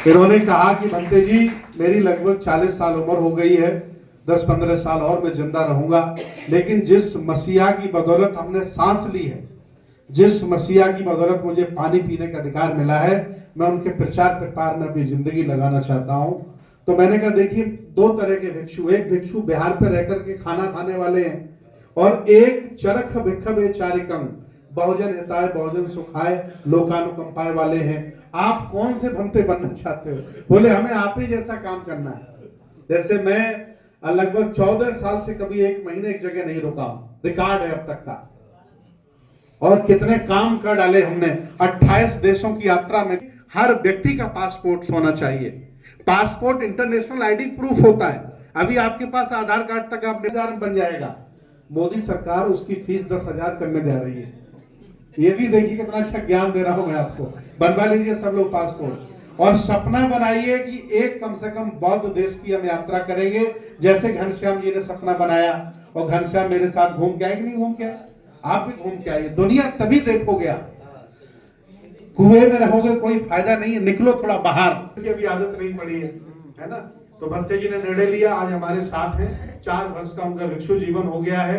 इन्होंने कहा कि भंते जी मेरी लगभग 40 साल उम्र हो गई है, 10-15 साल और मैं जिंदा रहूंगा, लेकिन जिस मसीहा की बदौलत हमने सांस ली है, जिस मसीहा की बदौलत मुझे पानी पीने का अधिकार मिला है, मैं उनके प्रचार प्रसार में अपनी जिंदगी लगाना चाहता हूं। तो मैंने कहा देखिए, दो तरह के भिक्षु, एक भिक्षु बिहार पे रह करके खाना खाने वाले हैं और एक चरख भिक्षवे चारिकं, बहुजन हिताय बहुजन सुखाय लोकानुकंपाय वाले हैं। आप कौन से भंते बनना चाहते हो? बोले हमें आप ही जैसा काम करना है। जैसे मैं लगभग 14 साल से कभी एक महीने एक जगह नहीं रुका हूं, रिकॉर्ड है अब तक का। और कितने काम कर डाले हमने। 28 देशों की यात्रा में हर व्यक्ति का पासपोर्ट होना चाहिए। पासपोर्ट इंटरनेशनल आईडी प्रूफ होता है। अभी आपके पास आधार कार्ड तक आप बन जाएगा। मोदी सरकार उसकी फीस 10,000 करने जा रही है। ये भी देखिए कितना अच्छा ज्ञान दे रहा हूं मैं आपको। बनवा लीजिए सब लोग पासपोर्ट और सपना बनाइए कि एक कम से कम बौद्ध देश की हम यात्रा करेंगे, जैसे घनश्याम जी ने सपना बनाया। और घनश्याम मेरे साथ घूम के आए कि नहीं घूम के आए? आप भी घूम के आइए। दुनिया तभी देखोगे आप। कुएं में रहोगे कोई फायदा नहीं है, निकलो थोड़ा बाहर। की अभी आदत नहीं पड़ी है ना। तो भंते जी ने निर्णय लिया, आज हमारे साथ हैं। 4 वर्ष का उनका भिक्षु जीवन हो गया है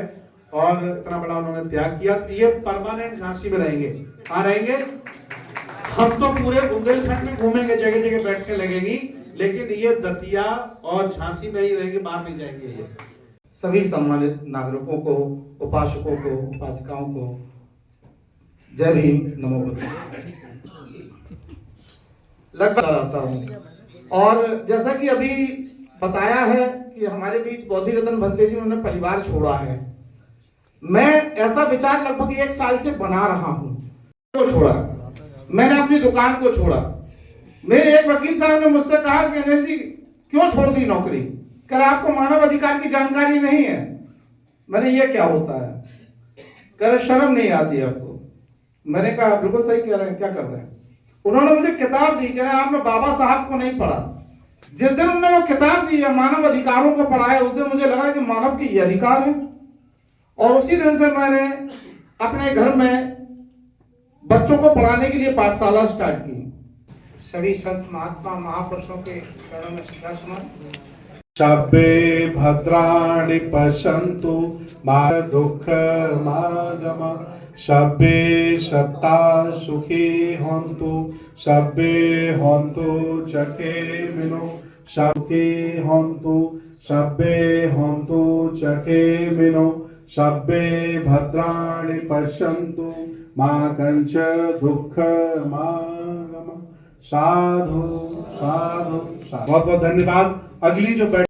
और इतना बड़ा उन्होंने त्याग किया। तो ये परमानेंट झांसी में रहेंगे। कहाँ रहेंगे? हम तो पूरे बुंदेलखंड में घूमेंगे, जगह जगह बैठने लगेंगी, लेकिन ये दतिया और झांसी में ही रहेंगे, बाहर नहीं जाएंगे। ये सभी सम्मानित नागरिकों को, उपासकों को, उपासिकाओं को जय भीम, नमो बुद्धाय। लगभग आता हूँ और जैसा कि अभी बताया है कि हमारे बीच बौद्धि रतन भंते जी उन्होंने परिवार छोड़ा है। मैं ऐसा विचार लगभग 1 साल से बना रहा हूँ। को छोड़ा, मैंने अपनी दुकान को छोड़ा। मेरे एक वकील साहब ने मुझसे कहा कि अनिल जी क्यों छोड़ दी नौकरी? कह रहा आपको मानव अधिकार की जानकारी नहीं है। मैंने ये क्या होता है? कह रहे शर्म नहीं आती आपको? मैंने कहा बिल्कुल सही कह रहे हैं, क्या कर रहे हैं? उन्होंने मुझे किताब दी, कह रहे आपने बाबा साहब को नहीं पढ़ा। जिस दिन उन्होंने वो किताब दी है, मानव अधिकारों को पढ़ा है, उस दिन मुझे लगा कि मानव की ये अधिकार है। और उसी दिन से मैंने अपने घर में बच्चों को पढ़ाने के लिए पाठशाला स्टार्ट की। सभी संत महात्मा महापुरुषों के चरणों में श्रद्धासुमन। शब्बे भद्राणि पश्यन्तु मा दुःखमागम, शब्बे सत्ता सुखी हन्तु, शब्बे हन्तु चकेमिनो, सुखी हन्तु, शब्बे हन्तु चकेमिनो, शब्बे भद्राणि पश्यन्तु मा कञ्चित् दुःखमागम। साधु साधु साधु। बहुत बहुत धन्यवाद। अगली जो बैठ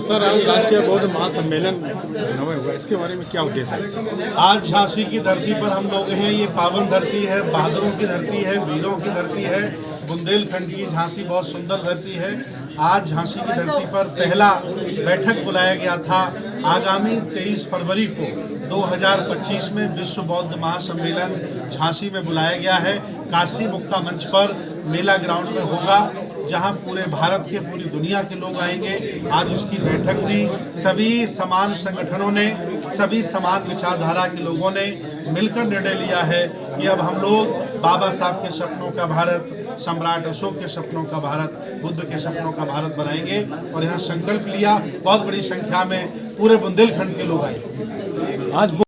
सर, आज राष्ट्रीय बौद्ध महासम्मेलन नवे हुआ, इसके बारे में क्या उद्देश्य है? आज झांसी की धरती पर हम लोग हैं। ये पावन धरती है, बहादुरों की धरती है, वीरों की धरती है। बुंदेलखंड की झांसी बहुत सुंदर धरती है। आज झांसी की धरती पर पहला बैठक बुलाया गया था। आगामी 23 फरवरी को 2025 में विश्व बौद्ध महासम्मेलन झांसी में बुलाया गया है। काशी मुक्ता मंच पर मेला ग्राउंड में होगा, जहां पूरे भारत के, पूरी दुनिया के लोग आएंगे। आज उसकी बैठक थी। सभी समान संगठनों ने, सभी समान विचारधारा के लोगों ने मिलकर निर्णय लिया है कि अब हम लोग बाबा साहब के सपनों का भारत, सम्राट अशोक के सपनों का भारत, बुद्ध के सपनों का भारत बनाएंगे। और यहाँ संकल्प लिया। बहुत बड़ी संख्या में पूरे बुंदेलखंड के लोग आए। आज